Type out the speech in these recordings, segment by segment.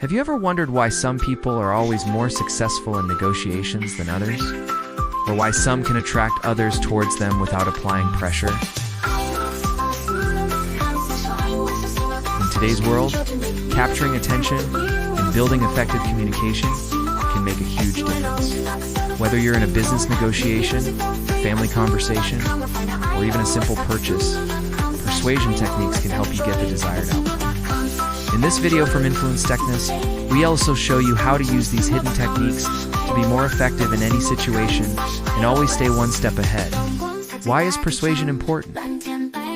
Have you ever wondered why some people are always more successful in negotiations than others? Or why some can attract others towards them without applying pressure? In today's world, capturing attention and building effective communication can make a huge difference. Whether you're in a business negotiation, a family conversation, or even a simple purchase, persuasion techniques can help you get the desired outcome. In this video from Influence Techness, we also show you how to use these hidden techniques to be more effective in any situation and always stay one step ahead. Why is persuasion important?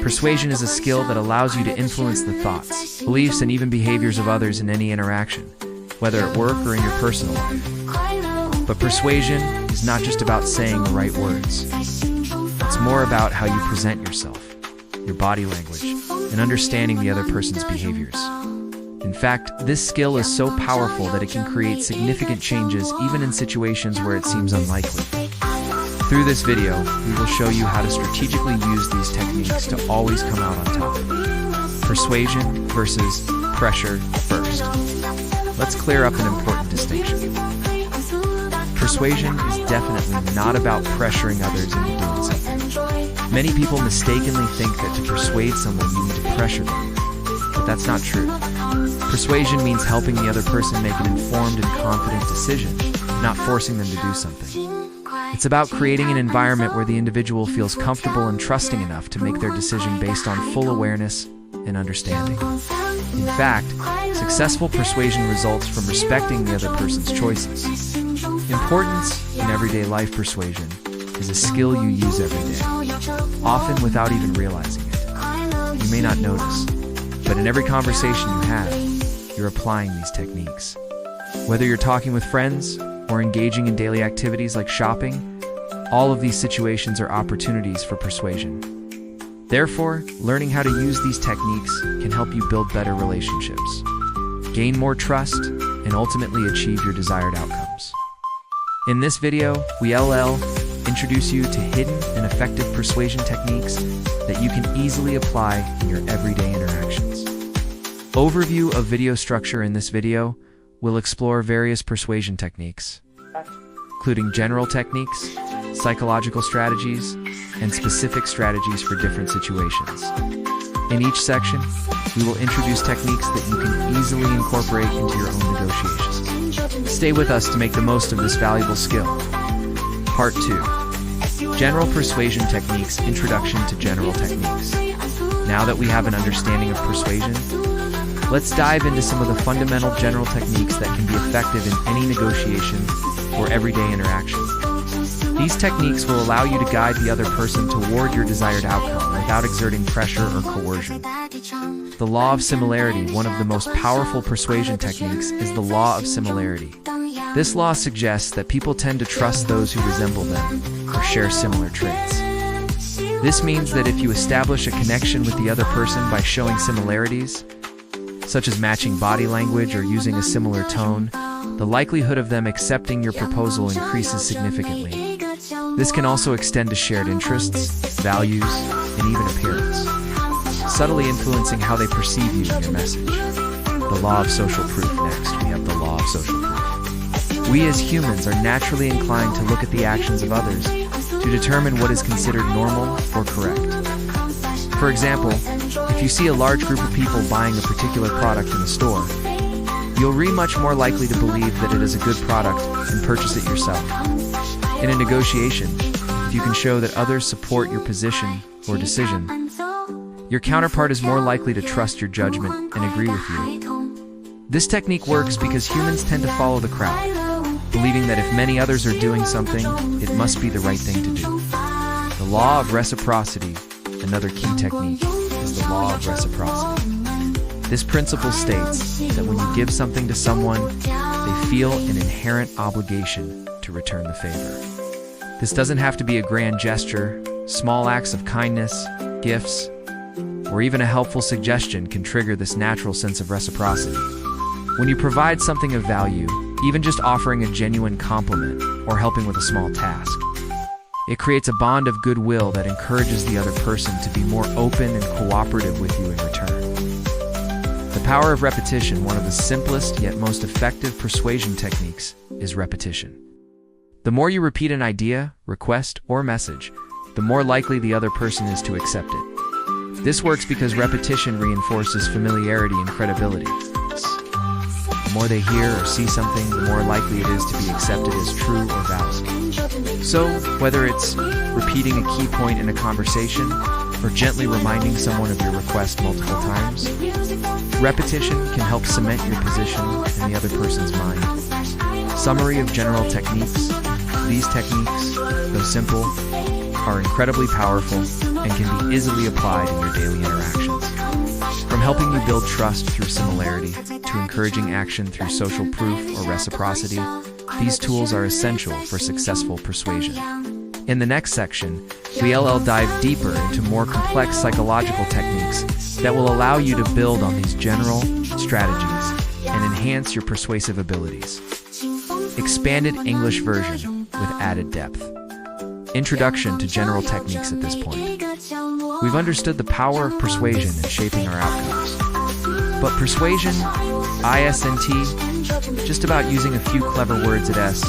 Persuasion is a skill that allows you to influence the thoughts, beliefs, and even behaviors of others in any interaction, whether at work or in your personal life. But persuasion is not just about saying the right words. It's more about how you present yourself, your body language, and understanding the other person's behaviors. In fact, this skill is so powerful that it can create significant changes even in situations where it seems unlikely. Through this video, we will show you how to strategically use these techniques to always come out on top. Persuasion versus pressure first. Let's clear up an important distinction. Persuasion is definitely not about pressuring others into doing something. Many people mistakenly think that to persuade someone you need to pressure them, but that's not true. Persuasion means helping the other person make an informed and confident decision, not forcing them to do something. It's about creating an environment where the individual feels comfortable and trusting enough to make their decision based on full awareness and understanding. In fact, successful persuasion results from respecting the other person's choices. Importance in everyday life persuasion is a skill you use every day, often without even realizing it. You may not notice, but in every conversation you have, you're applying these techniques. Whether you're talking with friends or engaging in daily activities like shopping, all of these situations are opportunities for persuasion. Therefore, learning how to use these techniques can help you build better relationships, gain more trust, and ultimately achieve your desired outcomes. In this video, we introduce you to hidden and effective persuasion techniques that you can easily apply in your everyday interactions. Overview of video structure. In this video, we'll explore various persuasion techniques, including general techniques, psychological strategies, and specific strategies for different situations. In each section, we will introduce techniques that you can easily incorporate into your own negotiations. Stay with us to make the most of this valuable skill. Part 2. General Persuasion Techniques. Introduction to General Techniques. Now that we have an understanding of persuasion, let's dive into some of the fundamental general techniques that can be effective in any negotiation or everyday interaction. These techniques will allow you to guide the other person toward your desired outcome without exerting pressure or coercion. The law of similarity. One of the most powerful persuasion techniques is the law of similarity. This law suggests that people tend to trust those who resemble them or share similar traits. This means that if you establish a connection with the other person by showing similarities, such as matching body language or using a similar tone, the likelihood of them accepting your proposal increases significantly. This can also extend to shared interests, values, and even appearance, subtly influencing how they perceive you and your message. The law of social proof. Next, we have the law of social proof. We as humans are naturally inclined to look at the actions of others to determine what is considered normal or correct. For example, if you see a large group of people buying a particular product in the store, you'll be much more likely to believe that it is a good product and purchase it yourself. In a negotiation, if you can show that others support your position or decision, your counterpart is more likely to trust your judgment and agree with you. This technique works because humans tend to follow the crowd, believing that if many others are doing something, it must be the right thing to do. The law of reciprocity. Another key technique is the law of reciprocity. This principle states that when you give something to someone, they feel an inherent obligation to return the favor. This doesn't have to be a grand gesture. Small acts of kindness, gifts, or even a helpful suggestion can trigger this natural sense of reciprocity. When you provide something of value, even just offering a genuine compliment or helping with a small task, it creates a bond of goodwill that encourages the other person to be more open and cooperative with you in return. The power of repetition, one of the simplest yet most effective persuasion techniques, is repetition. The more you repeat an idea, request, or message, the more likely the other person is to accept it. This works because repetition reinforces familiarity and credibility. The more they hear or see something, the more likely it is to be accepted as true or valid. So, whether it's repeating a key point in a conversation or gently reminding someone of your request multiple times, repetition can help cement your position in the other person's mind. Summary of general techniques. These techniques, though simple, are incredibly powerful and can be easily applied in your daily interactions. From helping you build trust through similarity to encouraging action through social proof or reciprocity, these tools are essential for successful persuasion. In the next section, we'll dive deeper into more complex psychological techniques that will allow you to build on these general strategies and enhance your persuasive abilities. Expanded English version with added depth. Introduction to general techniques at this point. We've understood the power of persuasion in shaping our outcomes. But persuasion, ISNT, just about using a few clever words at S,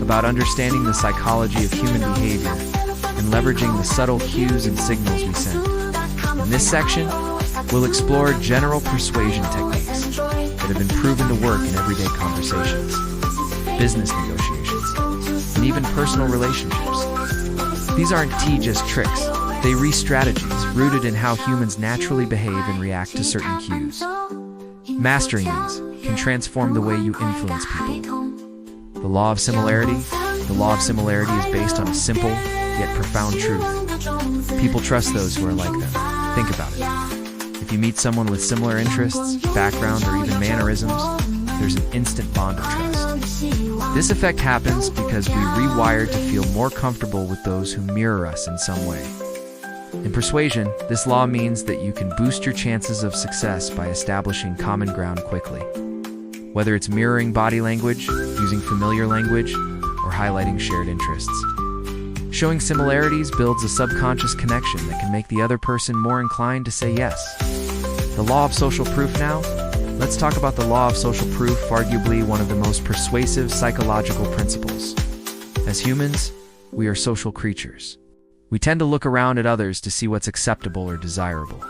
about understanding the psychology of human behavior and leveraging the subtle cues and signals we send. In this section, we'll explore general persuasion techniques that have been proven to work in everyday conversations, business negotiations, and even personal relationships. These aren't just tricks. They re-strategies rooted in how humans naturally behave and react to certain cues. Mastering these can transform the way you influence people. The law of similarity. The law of similarity is based on a simple yet profound truth. People trust those who are like them. Think about it. If you meet someone with similar interests, background, or even mannerisms, there's an instant bond of trust. This effect happens because we rewired to feel more comfortable with those who mirror us in some way. In persuasion, this law means that you can boost your chances of success by establishing common ground quickly. Whether it's mirroring body language, using familiar language, or highlighting shared interests. Showing similarities builds a subconscious connection that can make the other person more inclined to say yes. The law of social proof now. Let's talk about the law of social proof, arguably one of the most persuasive psychological principles. As humans, we are social creatures. We tend to look around at others to see what's acceptable or desirable.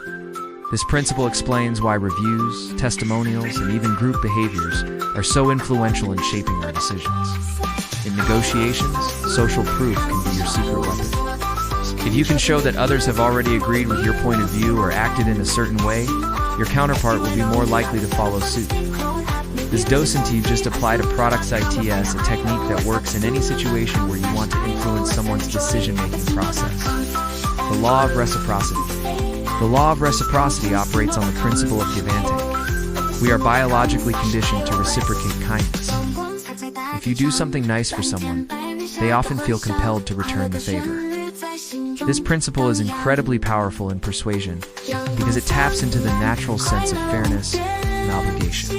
This principle explains why reviews, testimonials, and even group behaviors are so influential in shaping our decisions. In negotiations, social proof can be your secret weapon. If you can show that others have already agreed with your point of view or acted in a certain way, your counterpart will be more likely to follow suit. This docent you've just applied a product's ITS, a technique that works in any situation where you want to influence someone's decision-making process. The law of reciprocity. The law of reciprocity operates on the principle of give and take. We are biologically conditioned to reciprocate kindness. If you do something nice for someone, they often feel compelled to return the favor. This principle is incredibly powerful in persuasion because it taps into the natural sense of fairness and obligation.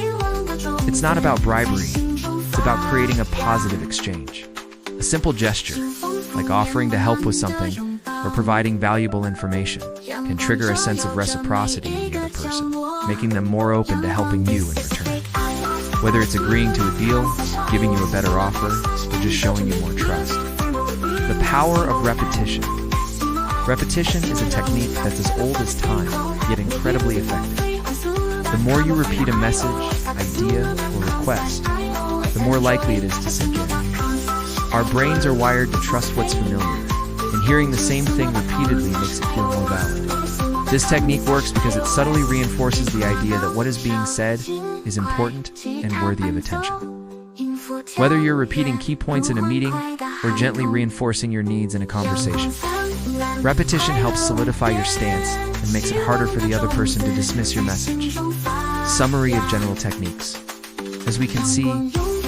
It's not about bribery, it's about creating a positive exchange. A simple gesture, like offering to help with something or providing valuable information, can trigger a sense of reciprocity in the other person, making them more open to helping you in return. Whether it's agreeing to a deal, giving you a better offer, or just showing you more trust. The power of repetition. Repetition is a technique that's as old as time, yet incredibly effective. The more you repeat a message, idea, or request, the more likely it is to sink in. Our brains are wired to trust what's familiar, and hearing the same thing repeatedly makes it feel more valid. This technique works because it subtly reinforces the idea that what is being said is important and worthy of attention. Whether you're repeating key points in a meeting or gently reinforcing your needs in a conversation, repetition helps solidify your stance and makes it harder for the other person to dismiss your message. Summary of general techniques. As we can see,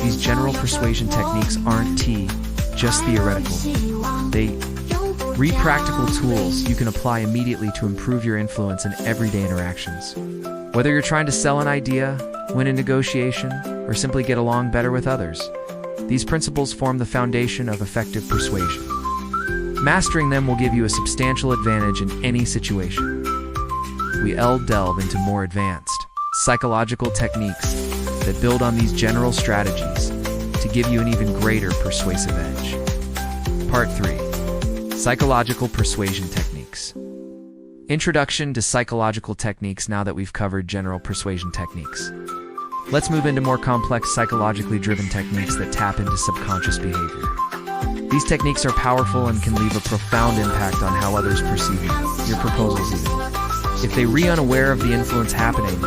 these general persuasion techniques aren't just theoretical. They practical tools you can apply immediately to improve your influence in everyday interactions. Whether you're trying to sell an idea, win a negotiation, or simply get along better with others, these principles form the foundation of effective persuasion. Mastering them will give you a substantial advantage in any situation. We'll delve into more advanced, psychological techniques that build on these general strategies to give you an even greater persuasive edge. Part 3. Psychological persuasion techniques. Introduction to psychological techniques. Now that we've covered general persuasion techniques, let's move into more complex psychologically driven techniques that tap into subconscious behavior. These techniques are powerful and can leave a profound impact on how others perceive you, your proposals even. If they are unaware of the influence happening,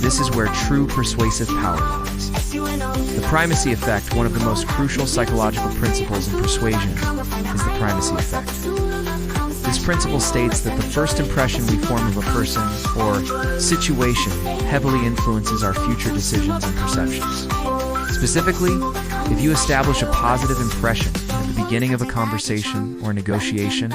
this is where true persuasive power lies. The primacy effect, one of the most crucial psychological principles in persuasion, is the primacy effect. This principle states that the first impression we form of a person or situation heavily influences our future decisions and perceptions. Specifically, if you establish a positive impression at the beginning of a conversation or negotiation,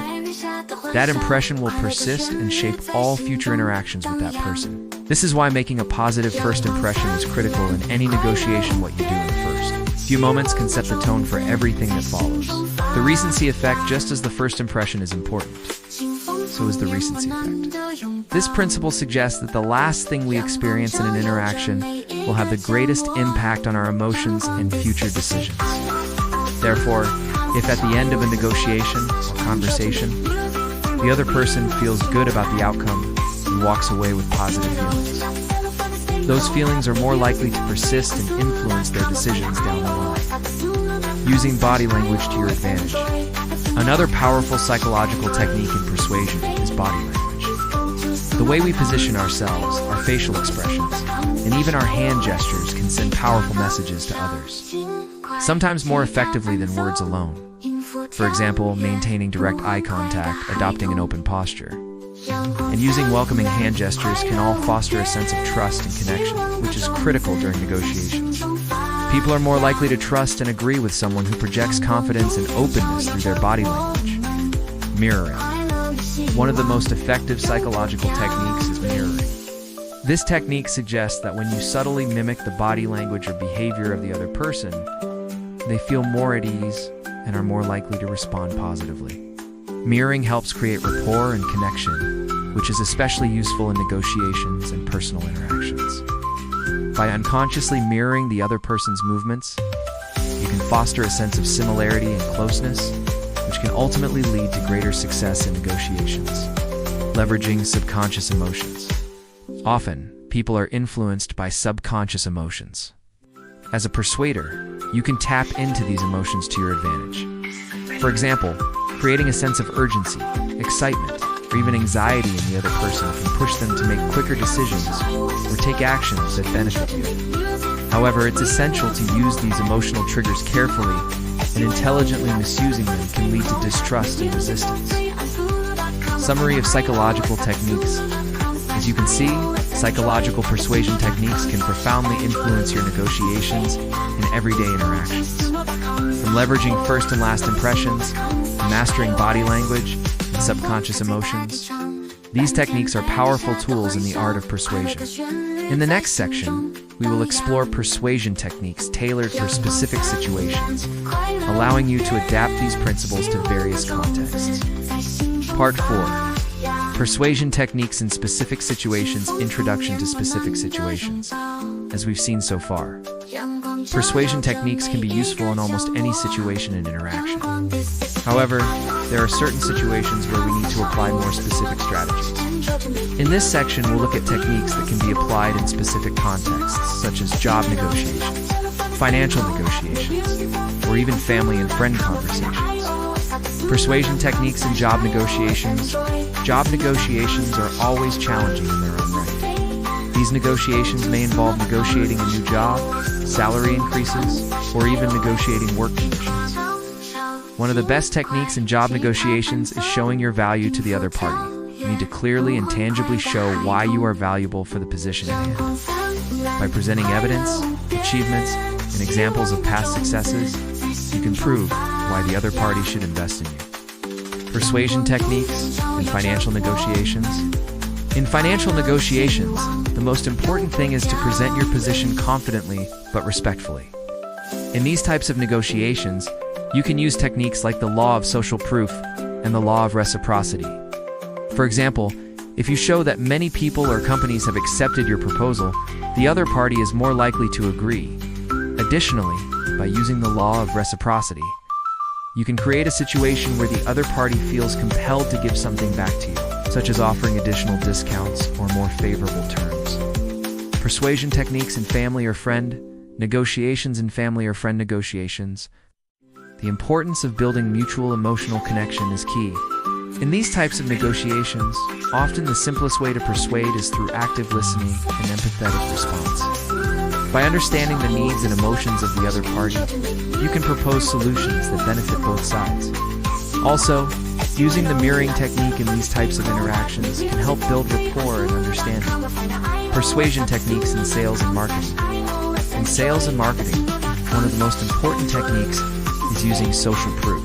that impression will persist and shape all future interactions with that person. This is why making a positive first impression is critical in any negotiation. What you do in the first few moments can set the tone for everything that follows. The recency effect, just as the first impression is important, so is the recency effect. This principle suggests that the last thing we experience in an interaction will have the greatest impact on our emotions and future decisions. Therefore, if at the end of a negotiation or conversation, the other person feels good about the outcome and walks away with positive feelings, those feelings are more likely to persist and influence their decisions down the line. Using body language to your advantage. Another powerful psychological technique in persuasion is body language. The way we position ourselves, our facial expressions, and even our hand gestures can send powerful messages to others, sometimes more effectively than words alone. For example, maintaining direct eye contact, adopting an open posture, and using welcoming hand gestures can all foster a sense of trust and connection, which is critical during negotiations. People are more likely to trust and agree with someone who projects confidence and openness through their body language. Mirroring. One of the most effective psychological techniques is mirroring. This technique suggests that when you subtly mimic the body language or behavior of the other person, they feel more at ease and are more likely to respond positively. Mirroring helps create rapport and connection, which is especially useful in negotiations and personal interactions. By unconsciously mirroring the other person's movements, you can foster a sense of similarity and closeness, which can ultimately lead to greater success in negotiations. Leveraging subconscious emotions. Often, people are influenced by subconscious emotions. As a persuader, you can tap into these emotions to your advantage. For example, creating a sense of urgency, excitement, or even anxiety in the other person can push them to make quicker decisions or take actions that benefit you. However, it's essential to use these emotional triggers carefully, and intelligently misusing them can lead to distrust and resistance. Summary of psychological techniques. As you can see, psychological persuasion techniques can profoundly influence your negotiations and everyday interactions. From leveraging first and last impressions, to mastering body language and subconscious emotions, these techniques are powerful tools in the art of persuasion. In the next section, we will explore persuasion techniques tailored for specific situations, allowing you to adapt these principles to various contexts. Part 4. Persuasion techniques in specific situations. Introduction to specific situations. As we've seen so far, persuasion techniques can be useful in almost any situation and interaction. However, there are certain situations where we need to apply more specific strategies. In this section, we'll look at techniques that can be applied in specific contexts, such as job negotiations, financial negotiations, or even family and friend conversations. Persuasion techniques in job negotiations. Job negotiations are always challenging in their own right. These negotiations may involve negotiating a new job, salary increases, or even negotiating work conditions. One of the best techniques in job negotiations is showing your value to the other party. You need to clearly and tangibly show why you are valuable for the position at hand. By presenting evidence, achievements, and examples of past successes, you can prove why the other party should invest in you. Persuasion techniques in financial negotiations. In financial negotiations, the most important thing is to present your position confidently but respectfully. In these types of negotiations, you can use techniques like the law of social proof and the law of reciprocity. For example, If you show that many people or companies have accepted your proposal, the other party is more likely to agree. Additionally, by using the law of reciprocity, you can create a situation where the other party feels compelled to give something back to you, such as offering additional discounts or more favorable terms. Persuasion techniques in family or friend negotiations. In family or friend negotiations, the importance of building mutual emotional connection is key. In these types of negotiations, often the simplest way to persuade is through active listening and empathetic response. By understanding the needs and emotions of the other party, you can propose solutions that benefit both sides. Also, using the mirroring technique in these types of interactions can help build rapport and understanding. Persuasion techniques in sales and marketing. In sales and marketing, one of the most important techniques is using social proof.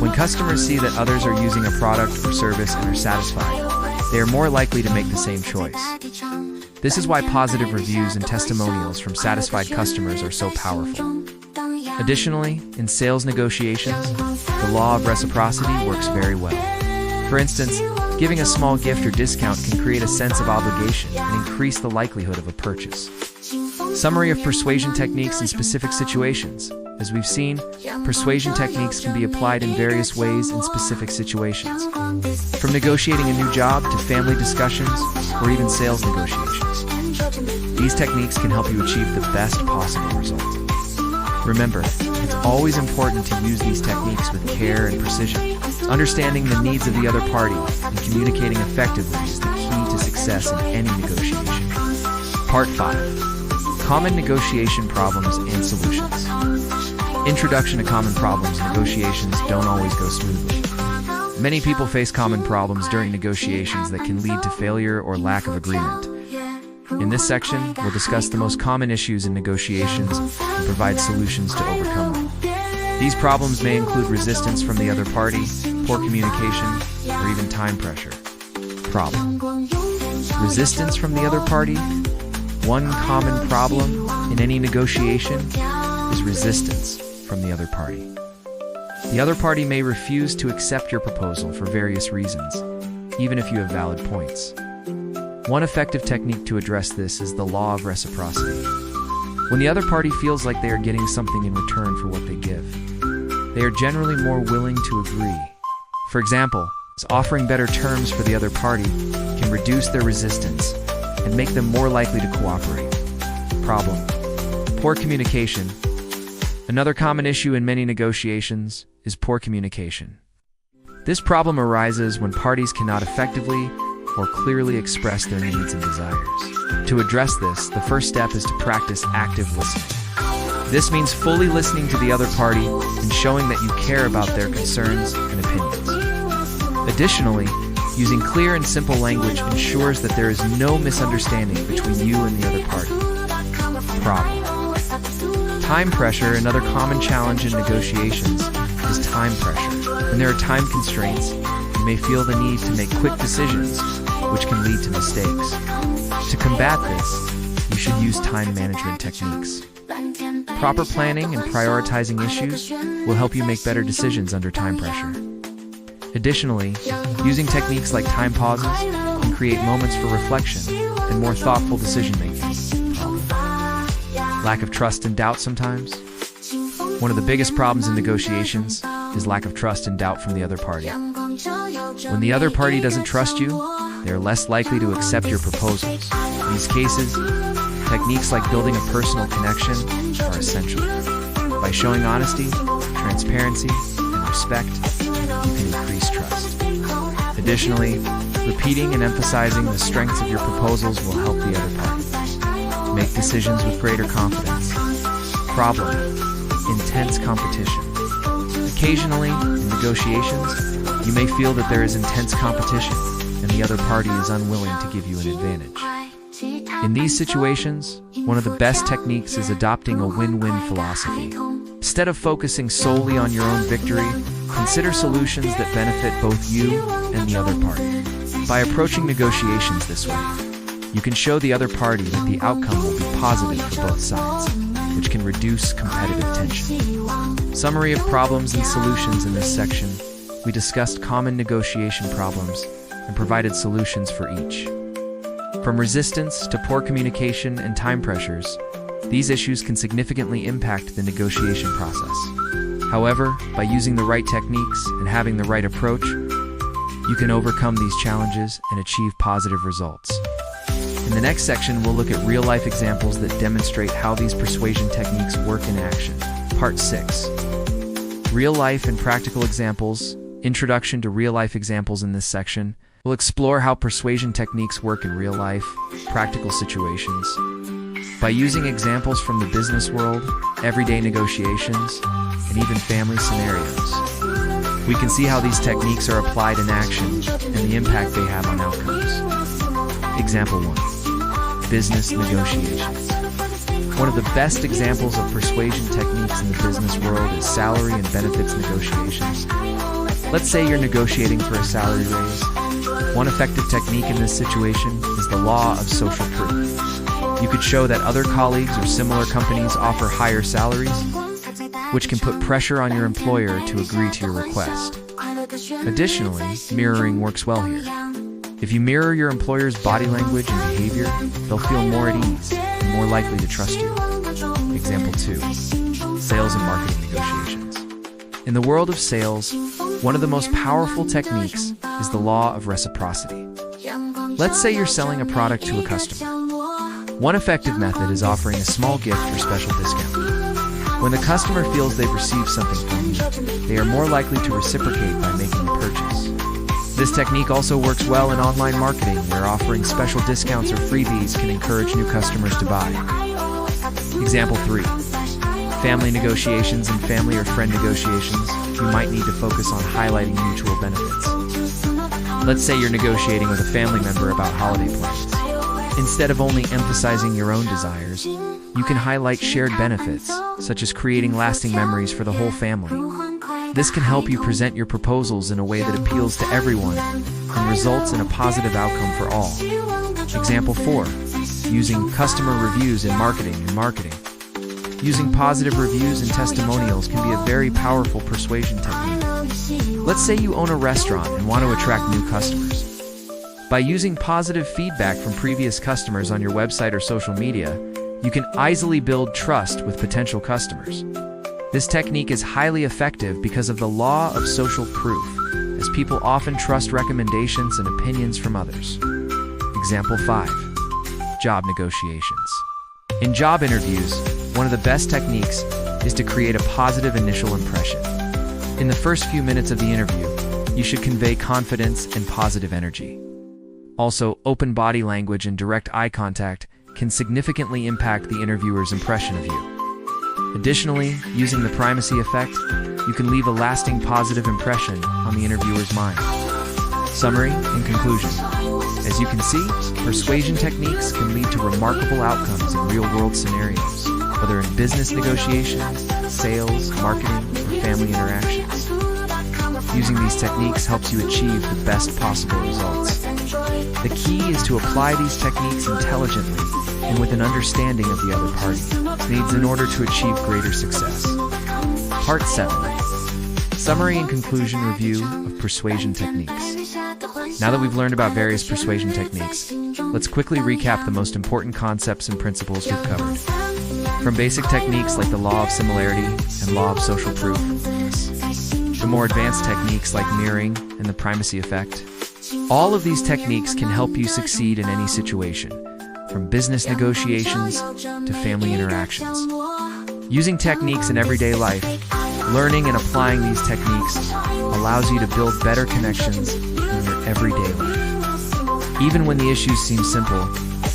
When customers see that others are using a product or service and are satisfied, they are more likely to make the same choice. This is why positive reviews and testimonials from satisfied customers are so powerful. Additionally, in sales negotiations, the law of reciprocity works very well. For instance, giving a small gift or discount can create a sense of obligation and increase the likelihood of a purchase. Summary of persuasion techniques in specific situations. As we've seen, persuasion techniques can be applied in various ways in specific situations, from negotiating a new job to family discussions or even sales negotiations. These techniques can help you achieve the best possible result. Remember, it's always important to use these techniques with care and precision. Understanding the needs of the other party and communicating effectively is the key to success in any negotiation. Part 5. Common negotiation problems and solutions. Introduction to common problems. Negotiations don't always go smoothly. Many people face common problems during negotiations that can lead to failure or lack of agreement. In this section, we'll discuss the most common issues in negotiations and provide solutions to overcome them. These problems may include resistance from the other party, poor communication, or even time pressure. Problem. Resistance from the other party. One common problem in any negotiation is resistance from the other party. The other party may refuse to accept your proposal for various reasons, even if you have valid points. One effective technique to address this is the law of reciprocity. When the other party feels like they are getting something in return for what they give, they are generally more willing to agree. For example, offering better terms for the other party can reduce their resistance and make them more likely to cooperate. Problem. Poor communication. Another common issue in many negotiations is poor communication. This problem arises when parties cannot effectively or clearly express their needs and desires. To address this, the first step is to practice active listening. This means fully listening to the other party and showing that you care about their concerns and opinions. Additionally, using clear and simple language ensures that there is no misunderstanding between you and the other party. Problem. Time pressure. Another common challenge in negotiations is time pressure. When there are time constraints, you may feel the need to make quick decisions, which can lead to mistakes. To combat this, you should use time management techniques. Proper planning and prioritizing issues will help you make better decisions under time pressure. Additionally, using techniques like time pauses can create moments for reflection and more thoughtful decision-making. Lack of trust and doubt sometimes. One of the biggest problems in negotiations is lack of trust and doubt from the other party. When the other party doesn't trust you, they are less likely to accept your proposals. In these cases, techniques like building a personal connection are essential. By showing honesty, transparency, and respect, you can increase trust. Additionally, repeating and emphasizing the strengths of your proposals will help the other party make decisions with greater confidence. Problem. Intense competition. Occasionally, in negotiations, you may feel that there is intense competition and the other party is unwilling to give you an advantage. In these situations, one of the best techniques is adopting a win-win philosophy. Instead of focusing solely on your own victory, consider solutions that benefit both you and the other party. By approaching negotiations this way, you can show the other party that the outcome will be positive for both sides, which can reduce competitive tension. Summary of problems and solutions. In this section, we discussed common negotiation problems and provided solutions for each. From resistance to poor communication and time pressures, these issues can significantly impact the negotiation process. However, by using the right techniques and having the right approach, you can overcome these challenges and achieve positive results. In the next section, we'll look at real-life examples that demonstrate how these persuasion techniques work in action. Part 6. Real-life and practical examples. Introduction to real-life examples. In this section, we'll explore how persuasion techniques work in real-life, practical situations. By using examples from the business world, everyday negotiations, and even family scenarios, we can see how these techniques are applied in action and the impact they have on outcomes. Example 1. Business negotiations. One of the best examples of persuasion techniques in the business world is salary and benefits negotiations. Let's say you're negotiating for a salary raise. One effective technique in this situation is the law of social proof. You could show that other colleagues or similar companies offer higher salaries, which can put pressure on your employer to agree to your request. Additionally, mirroring works well here. If you mirror your employer's body language and behavior, they'll feel more at ease and more likely to trust you. Example 2. Sales and marketing negotiations. In the world of sales, one of the most powerful techniques is the law of reciprocity. Let's say you're selling a product to a customer. One effective method is offering a small gift or special discount. When the customer feels they've received something from you, they are more likely to reciprocate by making a purchase. This technique also works well in online marketing, where offering special discounts or freebies can encourage new customers to buy. Example 3. Family negotiations. In family or friend negotiations, you might need to focus on highlighting mutual benefits. Let's say you're negotiating with a family member about holiday plans. Instead of only emphasizing your own desires, you can highlight shared benefits, such as creating lasting memories for the whole family. This can help you present your proposals in a way that appeals to everyone and results in a positive outcome for all. Example 4. Using customer reviews in marketing. Using positive reviews and testimonials can be a very powerful persuasion technique. Let's say you own a restaurant and want to attract new customers. By using positive feedback from previous customers on your website or social media, you can easily build trust with potential customers. This technique is highly effective because of the law of social proof, as people often trust recommendations and opinions from others. Example 5. Job negotiations. In job interviews, one of the best techniques is to create a positive initial impression. In the first few minutes of the interview, you should convey confidence and positive energy. Also, open body language and direct eye contact can significantly impact the interviewer's impression of you. Additionally, using the primacy effect, you can leave a lasting positive impression on the interviewer's mind. Summary and conclusion. As you can see, persuasion techniques can lead to remarkable outcomes in real-world scenarios, whether in business negotiations, sales, marketing, or family interactions. Using these techniques helps you achieve the best possible results. The key is to apply these techniques intelligently and with an understanding of the other party's needs in order to achieve greater success. Part 7. Summary and conclusion review of persuasion techniques. Now that we've learned about various persuasion techniques, let's quickly recap the most important concepts and principles we've covered. From basic techniques like the law of similarity and law of social proof, to more advanced techniques like mirroring and the primacy effect, all of these techniques can help you succeed in any situation, from business negotiations to family interactions. Using techniques in everyday life, learning and applying these techniques allows you to build better connections in your everyday life. Even when the issues seem simple,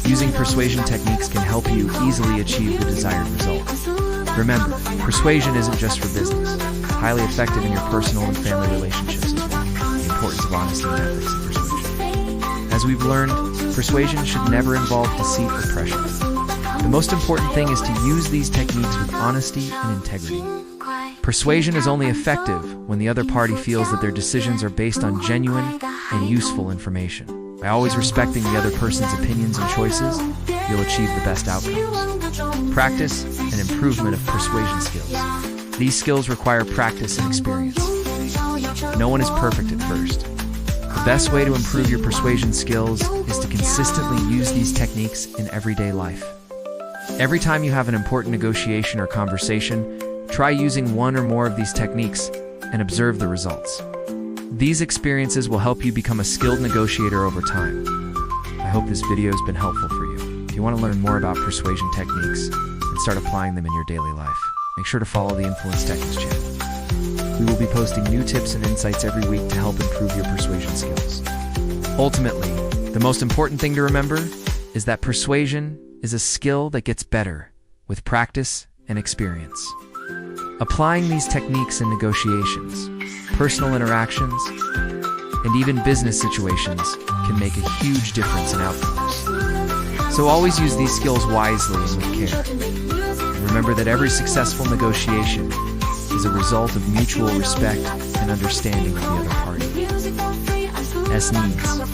using persuasion techniques can help you easily achieve the desired result. Remember, persuasion isn't just for business. It's highly effective in your personal and family relationships as well. The importance of honesty and ethics in persuasion. As we've learned, persuasion should never involve deceit or pressure. The most important thing is to use these techniques with honesty and integrity. Persuasion is only effective when the other party feels that their decisions are based on genuine and useful information. By always respecting the other person's opinions and choices, you'll achieve the best outcomes. Practice and improvement of persuasion skills. These skills require practice and experience. No one is perfect at first, but The best way to improve your persuasion skills is to consistently use these techniques in everyday life. Every time you have an important negotiation or conversation, try using one or more of these techniques and observe the results. These experiences will help you become a skilled negotiator over time. I hope this video has been helpful for you. If you want to learn more about persuasion techniques and start applying them in your daily life, make sure to follow the Influence Techniques channel. We will be posting new tips and insights every week to help improve your persuasion skills. Ultimately, the most important thing to remember is that persuasion is a skill that gets better with practice and experience. Applying these techniques in negotiations, personal interactions, and even business situations can make a huge difference in outcomes. So always use these skills wisely and with care. And remember that every successful negotiation is a result of mutual respect and understanding of the other party. S needs.